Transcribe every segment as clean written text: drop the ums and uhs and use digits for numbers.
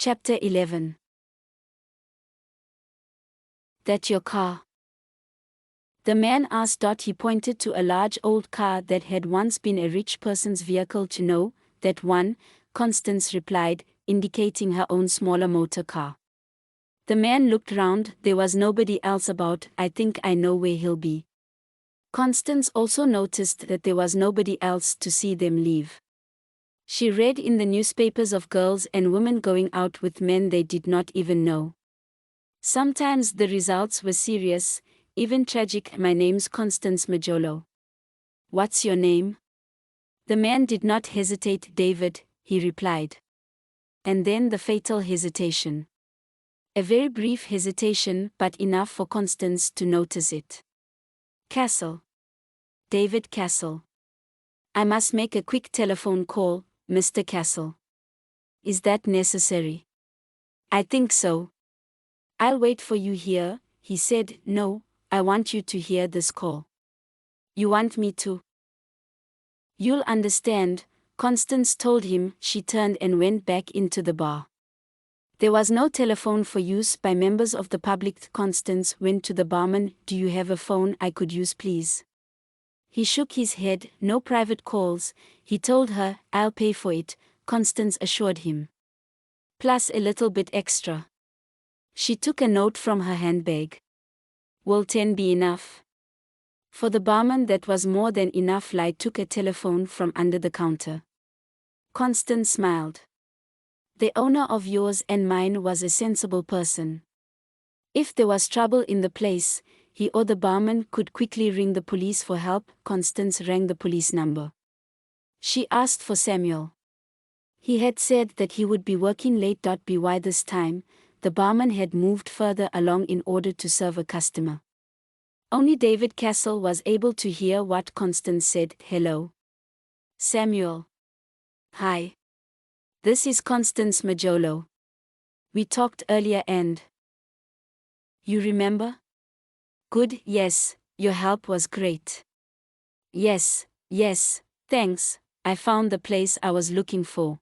Chapter 11. That your car? The man asked. He pointed to a large old car that had once been a rich person's vehicle. To know that one, Constance replied, indicating her own smaller motor car. The man looked round. There was nobody else about. I think I know where he'll be. Constance also noticed that there was nobody else to see them leave. She read in the newspapers of girls and women going out with men they did not even know. Sometimes the results were serious, even tragic. My name's Constance Majolo. What's your name? The man did not hesitate. David, he replied. And then the fatal hesitation. A very brief hesitation, but enough for Constance to notice it. Castle. David Castle. I must make a quick telephone call, Mr. Castle. Is that necessary? I think so. I'll wait for you here, he said. No, I want you to hear this call. You want me to? You'll understand, Constance told him. She turned and went back into the bar. There was no telephone for use by members of the public. Constance went to the barman. Do you have a phone I could use, please? He shook his head. No private calls, he told her. I'll pay for it, Constance assured him. Plus a little bit extra. She took a note from her handbag. Will 10 be enough? For the barman that was more than enough. Lai took a telephone from under the counter. Constance smiled. The owner of Yours and Mine was a sensible person. If there was trouble in the place, he or the barman could quickly ring the police for help. Constance rang the police number. She asked for Samuel. He had said that he would be working late. By this time, the barman had moved further along in order to serve a customer. Only David Castle was able to hear what Constance said. Hello. Samuel. Hi. This is Constance Majolo. We talked earlier and... You remember? Good, yes, your help was great. Yes, thanks, I found the place I was looking for.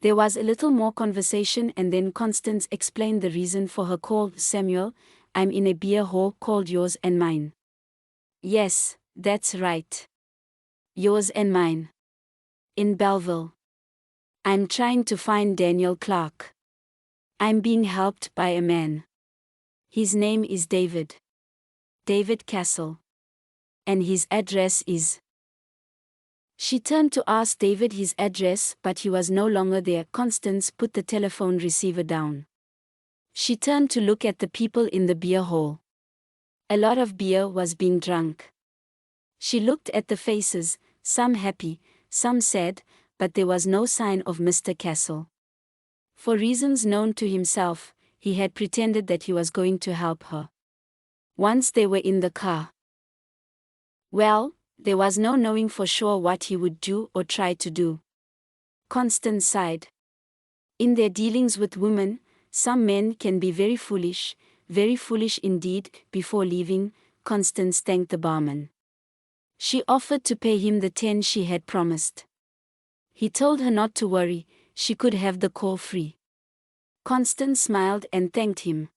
There was a little more conversation and then Constance explained the reason for her call. Samuel, I'm in a beer hall called Yours and Mine. Yes, that's right. Yours and Mine. In Belleville. I'm trying to find Daniel Clark. I'm being helped by a man. His name is David. David Castle. And his address is... She turned to ask David his address, but he was no longer there. Constance put the telephone receiver down. She turned to look at the people in the beer hall. A lot of beer was being drunk. She looked at the faces, some happy, some sad, but there was no sign of Mr. Castle. For reasons known to himself, he had pretended that he was going to help her. Once they were in the car. Well, there was no knowing for sure what he would do or try to do. Constance sighed. In their dealings with women, some men can be very foolish indeed. Before leaving, Constance thanked the barman. She offered to pay him the 10 she had promised. He told her not to worry, she could have the call free. Constance smiled and thanked him.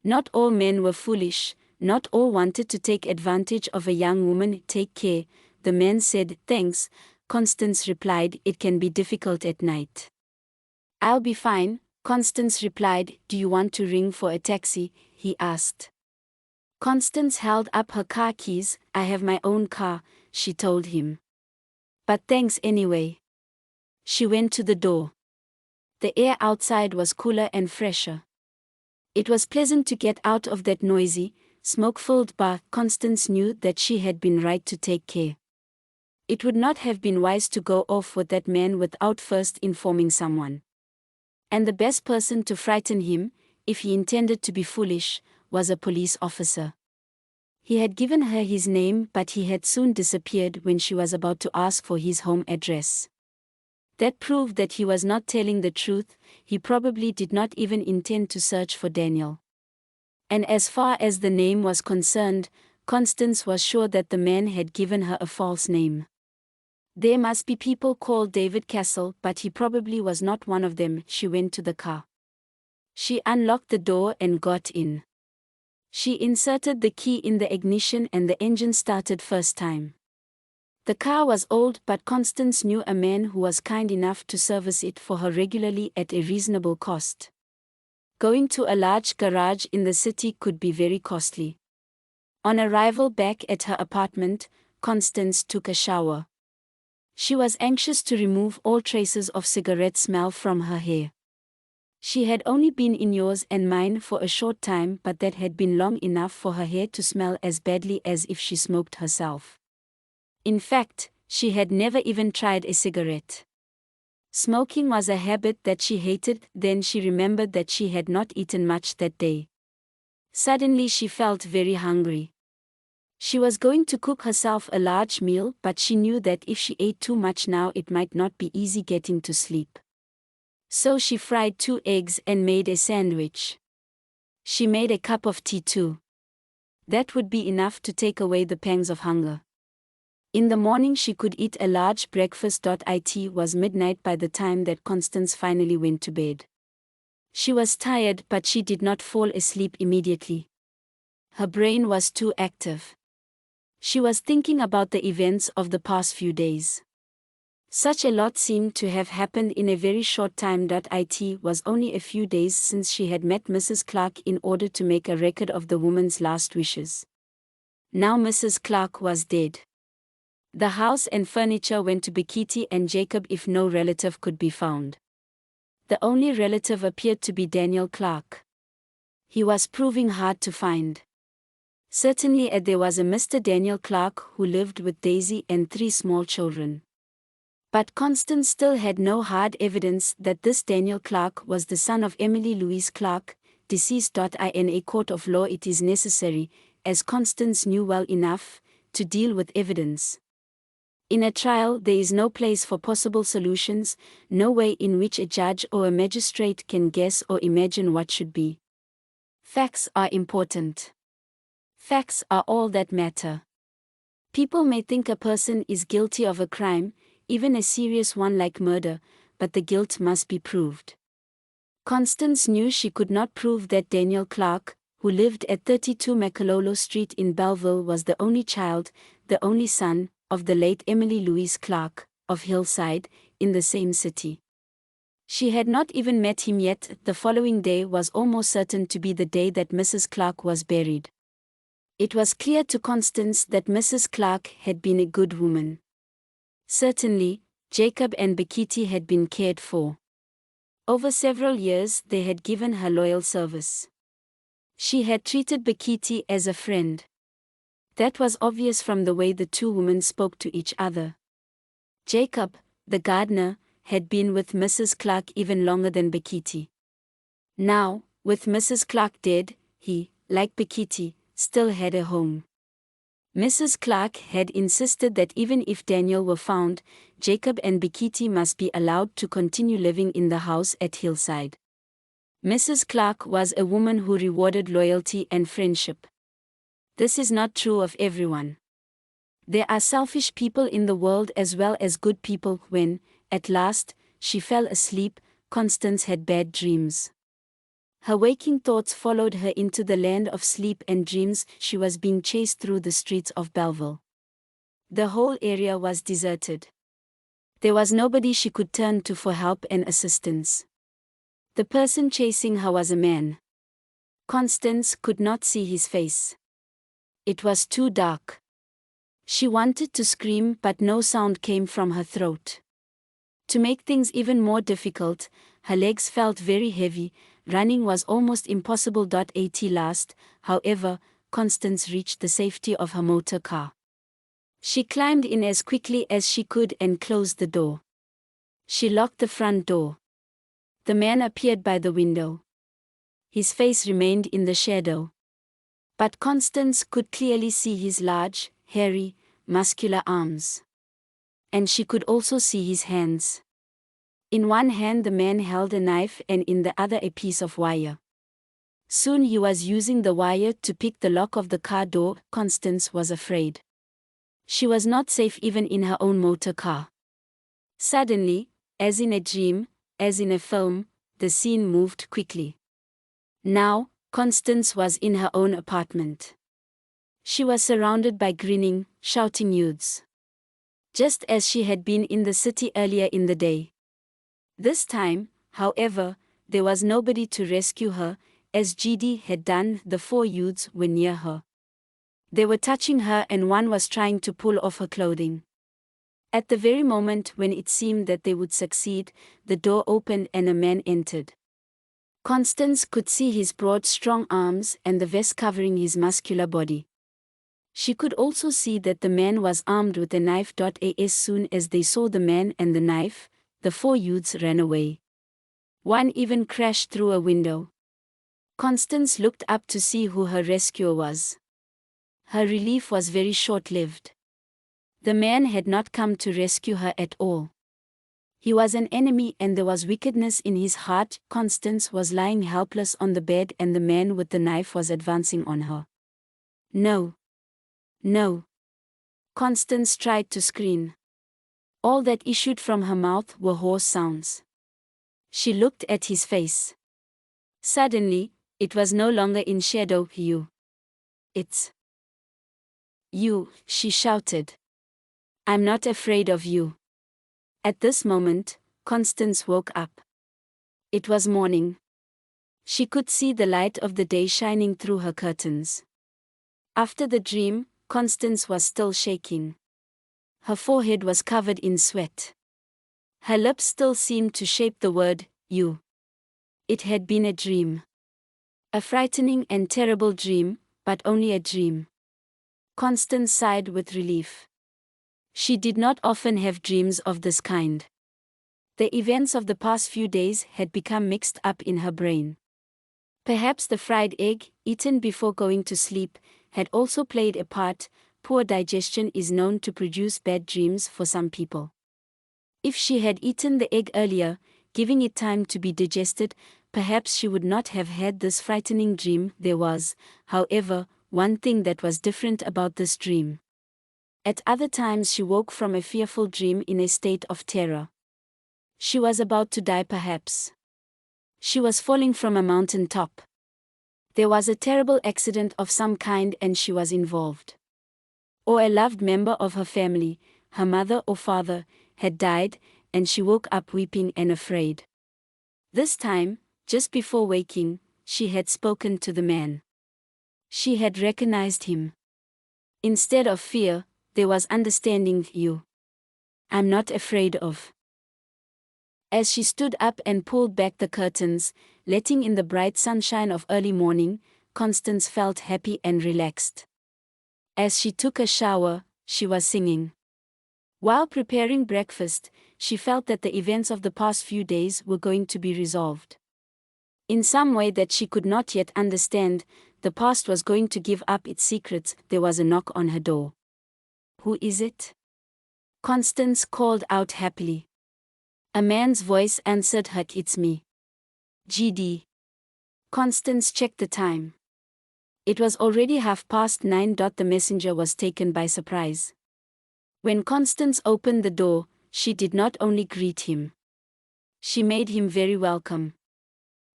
Not all men were foolish, not all wanted to take advantage of a young woman. Take care, the man said. Thanks, Constance replied. It can be difficult at night. I'll be fine, Constance replied. Do you want to ring for a taxi? He asked. Constance held up her car keys. I have my own car, she told him. But thanks anyway. She went to the door. The air outside was cooler and fresher. It was pleasant to get out of that noisy, smoke-filled bar. Constance knew that she had been right to take care. It would not have been wise to go off with that man without first informing someone. And the best person to frighten him, if he intended to be foolish, was a police officer. He had given her his name, but he had soon disappeared when she was about to ask for his home address. That proved that he was not telling the truth. He probably did not even intend to search for Daniel. And as far as the name was concerned, Constance was sure that the man had given her a false name. There must be people called David Castle, but he probably was not one of them. She went to the car. She unlocked the door and got in. She inserted the key in the ignition and the engine started first time. The car was old, but Constance knew a man who was kind enough to service it for her regularly at a reasonable cost. Going to a large garage in the city could be very costly. On arrival back at her apartment, Constance took a shower. She was anxious to remove all traces of cigarette smell from her hair. She had only been in yours and mine for a short time, but that had been long enough for her hair to smell as badly as if she smoked herself. In fact, she had never even tried a cigarette. Smoking was a habit that she hated. Then she remembered that she had not eaten much that day. Suddenly she felt very hungry. She was going to cook herself a large meal, but she knew that if she ate too much now it might not be easy getting to sleep. So she fried 2 eggs and made a sandwich. She made a cup of tea too. That would be enough to take away the pangs of hunger. In the morning she could eat a large breakfast. It was midnight by the time that Constance finally went to bed. She was tired, but she did not fall asleep immediately. Her brain was too active. She was thinking about the events of the past few days. Such a lot seemed to have happened in a very short time. It was only a few days since she had met Mrs. Clark in order to make a record of the woman's last wishes. Now Mrs. Clark was dead. The house and furniture went to Bekiti and Jacob if no relative could be found. The only relative appeared to be Daniel Clark. He was proving hard to find. Certainly there was a Mr. Daniel Clark who lived with Daisy and 3 small children. But Constance still had no hard evidence that this Daniel Clark was the son of Emily Louise Clark, deceased. In a court of law it is necessary, as Constance knew well enough, to deal with evidence. In a trial there is no place for possible solutions, no way in which a judge or a magistrate can guess or imagine what should be. Facts are important. Facts are all that matter. People may think a person is guilty of a crime, even a serious one like murder, but the guilt must be proved. Constance knew she could not prove that Daniel Clark, who lived at 32 Majolo Street in Belleville, was the only child, the only son, of the late Emily Louise Clark, of Hillside, in the same city. She had not even met him yet. The following day was almost certain to be the day that Mrs. Clark was buried. It was clear to Constance that Mrs. Clark had been a good woman. Certainly, Jacob and Bekiti had been cared for. Over several years they had given her loyal service. She had treated Bekiti as a friend. That was obvious from the way the 2 women spoke to each other. Jacob, the gardener, had been with Mrs. Clark even longer than Bekiti. Now, with Mrs. Clark dead, he, like Bekiti, still had a home. Mrs. Clark had insisted that even if Daniel were found, Jacob and Bekiti must be allowed to continue living in the house at Hillside. Mrs. Clark was a woman who rewarded loyalty and friendship. This is not true of everyone. There are selfish people in the world as well as good people. When, at last, she fell asleep, Constance had bad dreams. Her waking thoughts followed her into the land of sleep and dreams. She was being chased through the streets of Belleville. The whole area was deserted. There was nobody she could turn to for help and assistance. The person chasing her was a man. Constance could not see his face. It was too dark. She wanted to scream, but no sound came from her throat. To make things even more difficult, her legs felt very heavy. Running was almost impossible. At last, however, Constance reached the safety of her motor car. She climbed in as quickly as she could and closed the door. She locked the front door. The man appeared by the window. His face remained in the shadow. But Constance could clearly see his large, hairy, muscular arms. And she could also see his hands. In one hand the man held a knife and in the other a piece of wire. Soon he was using the wire to pick the lock of the car door. Constance was afraid. She was not safe even in her own motor car. Suddenly, as in a dream, as in a film, the scene moved quickly. Now, Constance was in her own apartment. She was surrounded by grinning, shouting youths. Just as she had been in the city earlier in the day. This time, however, there was nobody to rescue her, as GD had done. The 4 youths were near her. They were touching her and one was trying to pull off her clothing. At the very moment when it seemed that they would succeed, the door opened and a man entered. Constance could see his broad strong arms and the vest covering his muscular body. She could also see that the man was armed with a knife. As soon as they saw the man and the knife, the 4 youths ran away. One even crashed through a window. Constance looked up to see who her rescuer was. Her relief was very short-lived. The man had not come to rescue her at all. He was an enemy and there was wickedness in his heart. Constance was lying helpless on the bed and the man with the knife was advancing on her. No. No. Constance tried to scream. All that issued from her mouth were hoarse sounds. She looked at his face. Suddenly, it was no longer in shadow. You. It's you, she shouted. I'm not afraid of you. At this moment, Constance woke up. It was morning. She could see the light of the day shining through her curtains. After the dream, Constance was still shaking. Her forehead was covered in sweat. Her lips still seemed to shape the word, you. It had been a dream. A frightening and terrible dream, but only a dream. Constance sighed with relief. She did not often have dreams of this kind. The events of the past few days had become mixed up in her brain. Perhaps the fried egg, eaten before going to sleep, had also played a part. Poor digestion is known to produce bad dreams for some people. If she had eaten the egg earlier, giving it time to be digested, perhaps she would not have had this frightening dream. There was, however, one thing that was different about this dream. At other times she woke from a fearful dream in a state of terror. She was about to die perhaps. She was falling from a mountain top. There was a terrible accident of some kind and she was involved. Or a loved member of her family, her mother or father, had died, and she woke up weeping and afraid. This time, just before waking, she had spoken to the man. She had recognized him. Instead of fear, there was understanding. You. I'm not afraid of. As she stood up and pulled back the curtains, letting in the bright sunshine of early morning, Constance felt happy and relaxed. As she took a shower, she was singing. While preparing breakfast, she felt that the events of the past few days were going to be resolved. In some way that she could not yet understand, the past was going to give up its secrets. There was a knock on her door. Who is it? Constance called out happily. A man's voice answered her. It's me. GD. Constance checked the time. It was already 9:30. The messenger was taken by surprise. When Constance opened the door, she did not only greet him. She made him very welcome.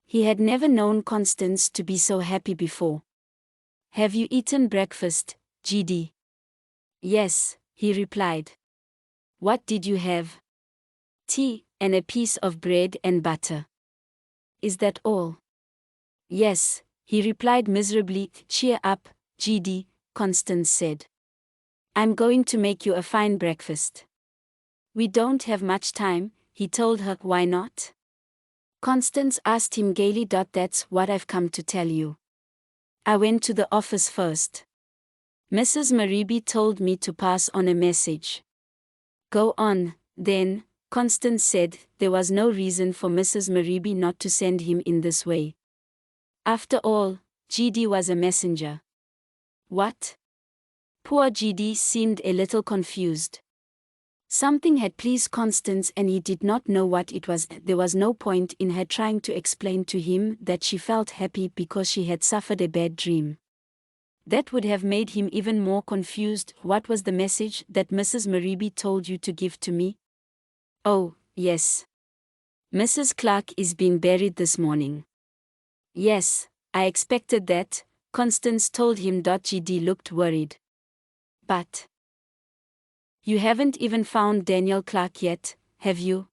He had never known Constance to be so happy before. Have you eaten breakfast, GD? Yes, he replied. What did you have? Tea, and a piece of bread and butter. Is that all? Yes, he replied miserably. Cheer up, GD, Constance said. I'm going to make you a fine breakfast. We don't have much time, he told her. Why not? Constance asked him gaily. That's what I've come to tell you. I went to the office first. Mrs. Mariby told me to pass on a message. Go on, then, Constance said. There was no reason for Mrs. Mariby not to send him in this way. After all, GD was a messenger. What? Poor GD seemed a little confused. Something had pleased Constance and he did not know what it was. There was no point in her trying to explain to him that she felt happy because she had suffered a bad dream. That would have made him even more confused. What was the message that Mrs. Maribe told you to give to me? Oh, yes. Mrs. Clark is being buried this morning. Yes, I expected that, Constance told him. GD looked worried. But you haven't even found Daniel Clark yet, have you?